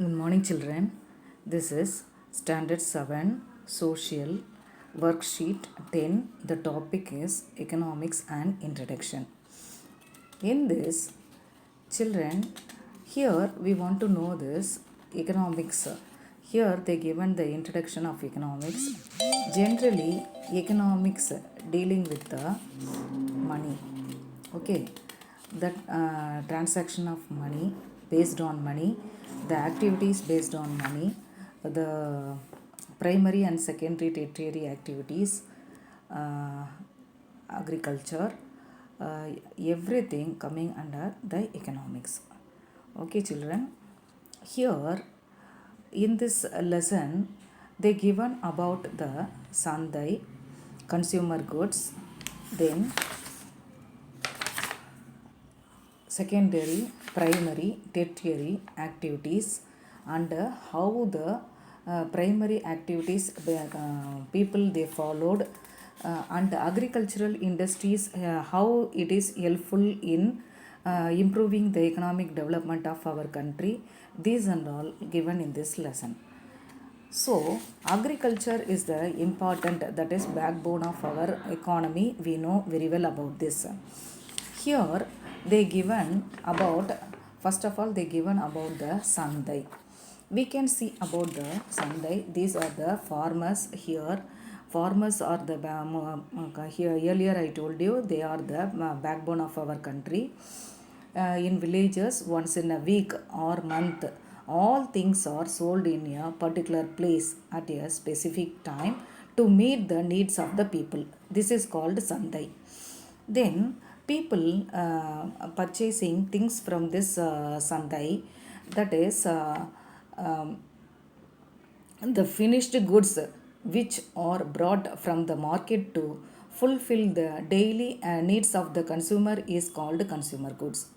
Good morning, children. This is Standard 7 Social Worksheet 10. The topic is Economics and Introduction. In this, children, here we want to know this economics. Here they given the introduction of economics. Generally, economics dealing with the money. Okay, that transaction of money based on money, the activities based on money, the primary and secondary tertiary activities, uh, agriculture, uh, everything coming under the economics. Okay, children, here in this lesson they given about the sandai, consumer goods, then secondary, primary, tertiary activities, and how the primary activities people they followed, and the agricultural industries, how it is helpful in improving the economic development of our country. These and all given in this lesson. So, agriculture is the important, that is backbone of our economy. We know very well about this. Here, they given about, first of all, they given about the Sandai. We can see about the Sandai. These are the farmers here. Farmers are the, here earlier I told you, they are the backbone of our country. In villages, once in a week or month, all things are sold in a particular place at a specific time to meet the needs of the people. This is called Sandai. Then people purchasing things from this Sandai, that is um, the finished goods which are brought from the market to fulfill the daily needs of the consumer is called consumer goods.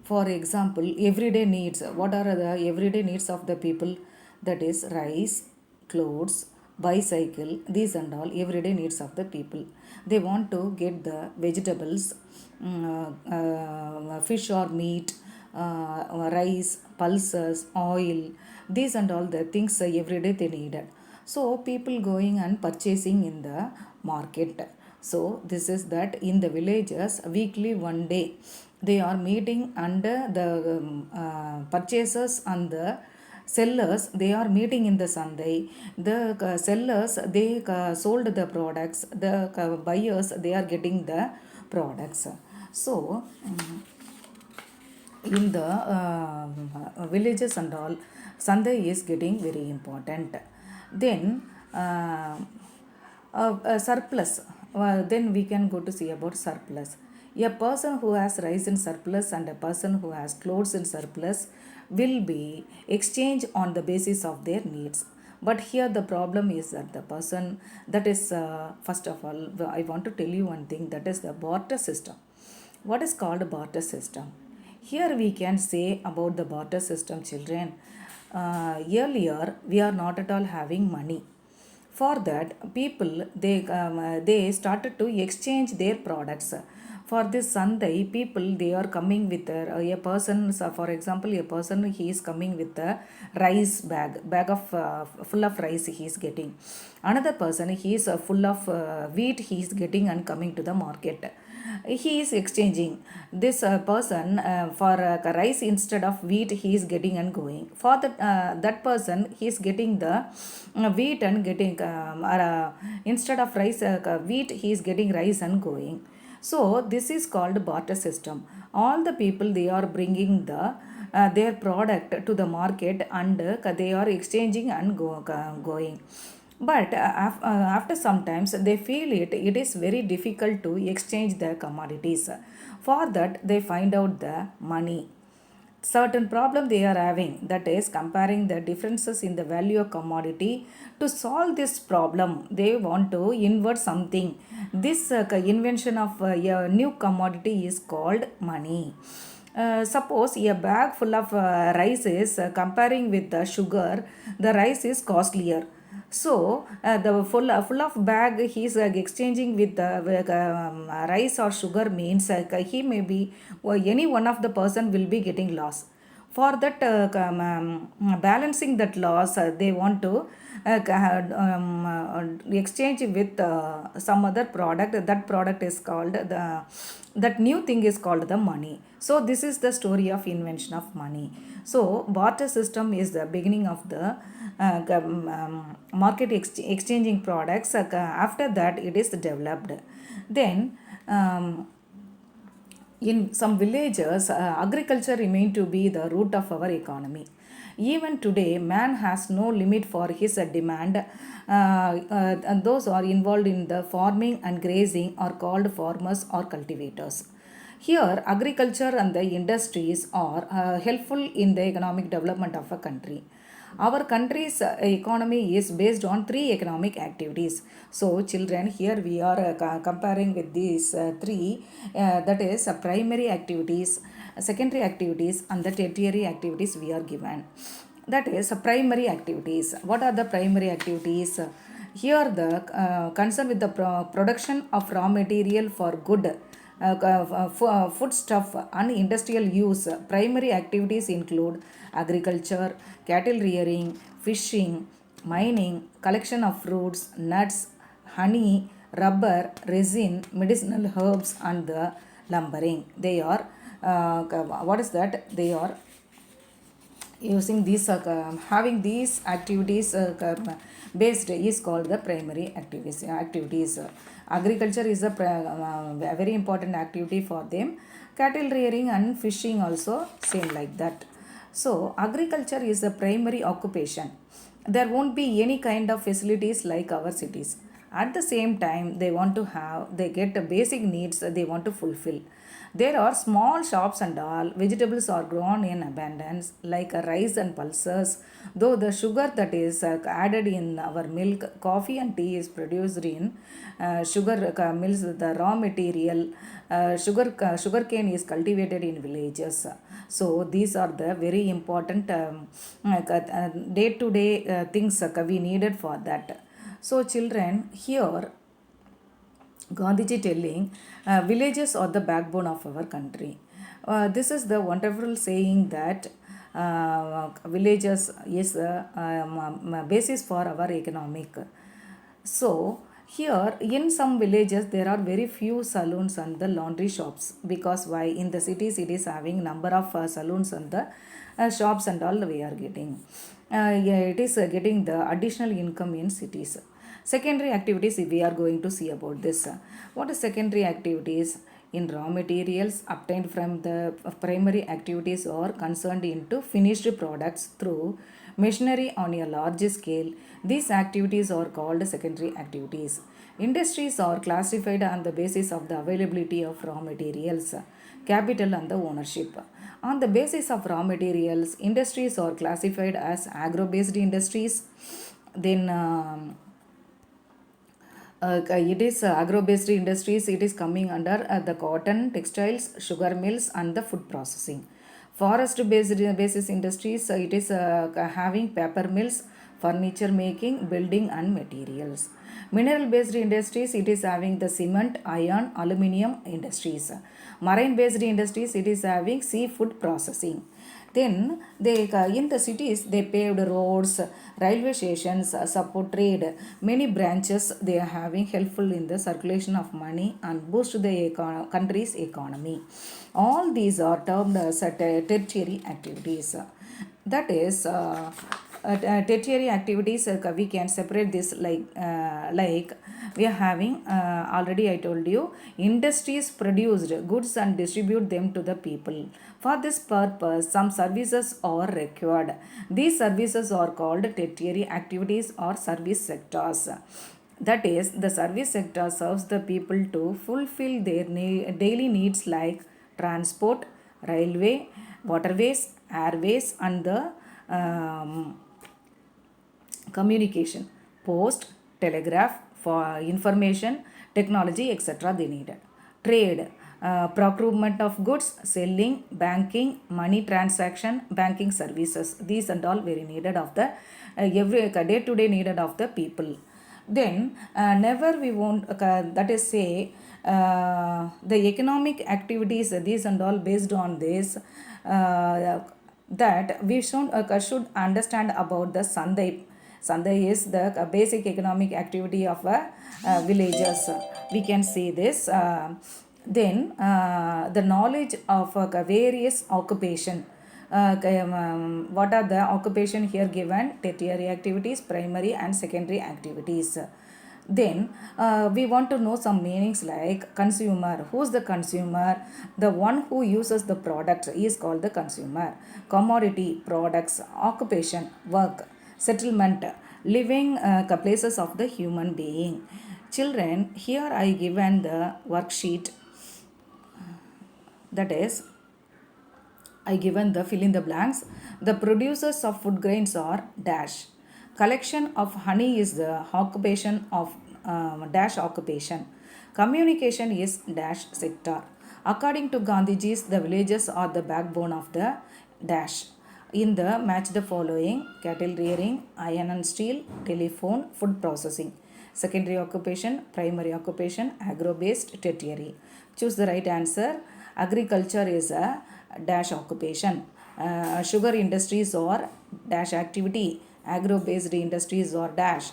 For example, everyday needs. What are the everyday needs of the people? That is rice, clothes, bicycle, these and all everyday needs of the people. They want to get the vegetables, fish or meat, rice, pulses, oil, these and all the things every day they needed. So people going and purchasing in the market. So this is that in the villages weekly one day they are meeting under the purchasers and the sellers, they are meeting in the Sunday. The sellers they sold the products, the buyers they are getting the products. So in the villages and all, Sunday is getting very important. Then surplus. Then we can go to see about surplus. A person who has rice in surplus and a person who has clothes in surplus will be exchanged on the basis of their needs. But here the problem is that the person, that is first of all I want to tell you one thing, that is the barter system. What is called barter system? Here we can say about the barter system, children. Earlier we are not at all having money. For that, people they started to exchange their products. For this Sunday, people they are coming with a person. So for example, a person he is coming with a rice bag of full of rice he is getting. Another person he is full of wheat he is getting and coming to the market. He is exchanging this person for rice instead of wheat he is getting and going. For that person he is getting the wheat and getting instead of rice wheat he is getting rice and going. So this is called barter system. All the people they are bringing the their product to the market and they are exchanging and going. But after sometimes they feel it is very difficult to exchange the commodities. For that they find out the money. Certain problem they are having, that is comparing the differences in the value of commodity. To solve this problem they want to invert something. This invention of a new commodity is called money. Suppose a bag full of rice is comparing with the sugar, the rice is costlier. So the full of bag he is exchanging with the rice or sugar means he may be, any one of the person will be getting loss. For that balancing that loss, they want to exchange with some other product. That product is called the, that new thing is called the money. So this is the story of invention of money. So barter system is the beginning of the market exchanging products. After that it is developed. Then in some villages, agriculture remained to be the root of our economy. Even today, man has no limit for his demand. And those are involved in the farming and grazing are called farmers or cultivators. Here, agriculture and the industries are helpful in the economic development of a country. Our country's economy is based on three economic activities. So, children, here we are comparing with these three, that is, primary activities, secondary activities, and the tertiary activities we are given. That is, primary activities. What are the primary activities? Here, the concern with the production of raw material for good foodstuff and industrial use. Primary activities include agriculture, cattle rearing, fishing, mining, collection of fruits, nuts, honey, rubber, resin, medicinal herbs, and the lumbering. They are what is that? They are using these having these activities based is called the primary activities. Agriculture is a very important activity for them. Cattle rearing and fishing also same like that. So agriculture is the primary occupation. There won't be any kind of facilities like our cities. At the same time, they get the basic needs they want to fulfill. There are small shops and all. Vegetables are grown in abundance, like rice and pulses. Though the sugar that is added in our milk, coffee and tea is produced in sugar mills. The raw material, sugar cane is cultivated in villages. So these are the very important day to day things we needed for that. So children, here Gandhiji telling, villages are the backbone of our country. This is the wonderful saying that villages is the basis for our economic. So here in some villages there are very few saloons and the laundry shops, because why in the cities it is having number of saloons and the shops and all we are getting. Yeah, it is getting the additional income in cities. Secondary activities, we are going to see about this. What is secondary activities? In raw materials obtained from the primary activities are concerned into finished products through machinery on a large scale. These activities are called secondary activities. Industries are classified on the basis of the availability of raw materials, capital, and the ownership. On the basis of raw materials, industries are classified as agro-based industries. Then it is agro-based industries. It is coming under the cotton, textiles, sugar mills, and the food processing. Forest-based basis industries. It is having paper mills, furniture making, building, and materials. Mineral-based industries. It is having the cement, iron, aluminium industries. Marine-based industries. It is having seafood processing. Then they in the cities they paved roads, railway stations, support trade. Many branches they are having helpful in the circulation of money and boost the country's economy. All these are termed as tertiary activities. That is tertiary activities. We can separate this like we are having already I told you, industries produced goods and distribute them to the people. For this purpose some services are required. These services are called tertiary activities or service sectors. That is, the service sector serves the people to fulfill their daily needs like transport, railway, waterways, airways, and the communication, post, telegraph, for information, technology, etc. they needed. Trade, procurement of goods, selling, banking, money transaction, banking services. These and all very needed of the every day to day needed of the people. Then never we won't that is say the economic activities these and all based on this that we should understand about the Sandai. Sandai is the basic economic activity of villages. We can see this. Then the knowledge of various occupation. What are the occupation here given? Tertiary activities, primary and secondary activities. Then we want to know some meanings like consumer. Who's the consumer? The one who uses the product is called the consumer. Commodity, products, occupation, work, settlement, living places of the human being. Children, here I given the worksheet, that is I given the fill in the blanks. The producers of food grains are dash. Collection of honey is the occupation of dash occupation. Communication is dash sector. According to Gandhiji's, the villages are the backbone of the dash. In the match the following: cattle rearing, iron and steel, telephone, food processing. Secondary occupation, primary occupation, agro-based, tertiary. Choose the right answer. Agriculture is a dash occupation. Sugar industries or dash activity. Agro-based industries or dash.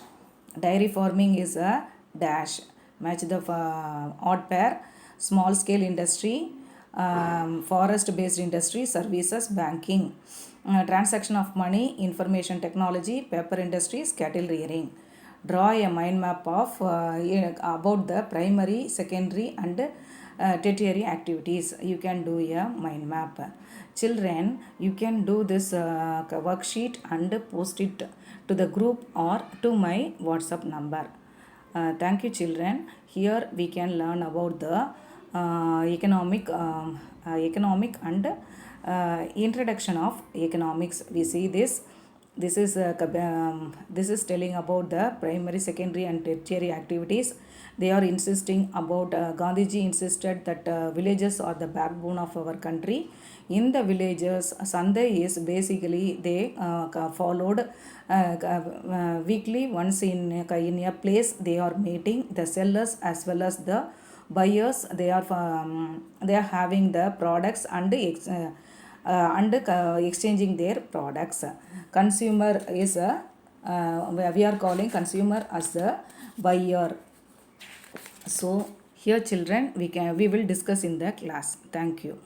Dairy farming is a dash. Match the odd pair. Small scale industry, forest based industry, services, banking. Transaction of money, information technology, paper industries, cattle rearing. Draw a mind map of about the primary, secondary and tertiary activities. You can do a mind map. Children, you can do this worksheet and post it to the group or to my WhatsApp number. Thank you, children. Here we can learn about the economic and introduction of economics. We see this. This is telling about the primary, secondary, and tertiary activities. They are insisting about Gandhiji insisted that villages are the backbone of our country. In the villages, Sunday is basically they followed weekly once in a place. They are meeting the sellers as well as the buyers. They are having the products and exchanging their products. Consumer is a we are calling consumer as a buyer. So here children we will discuss in the class. Thank you.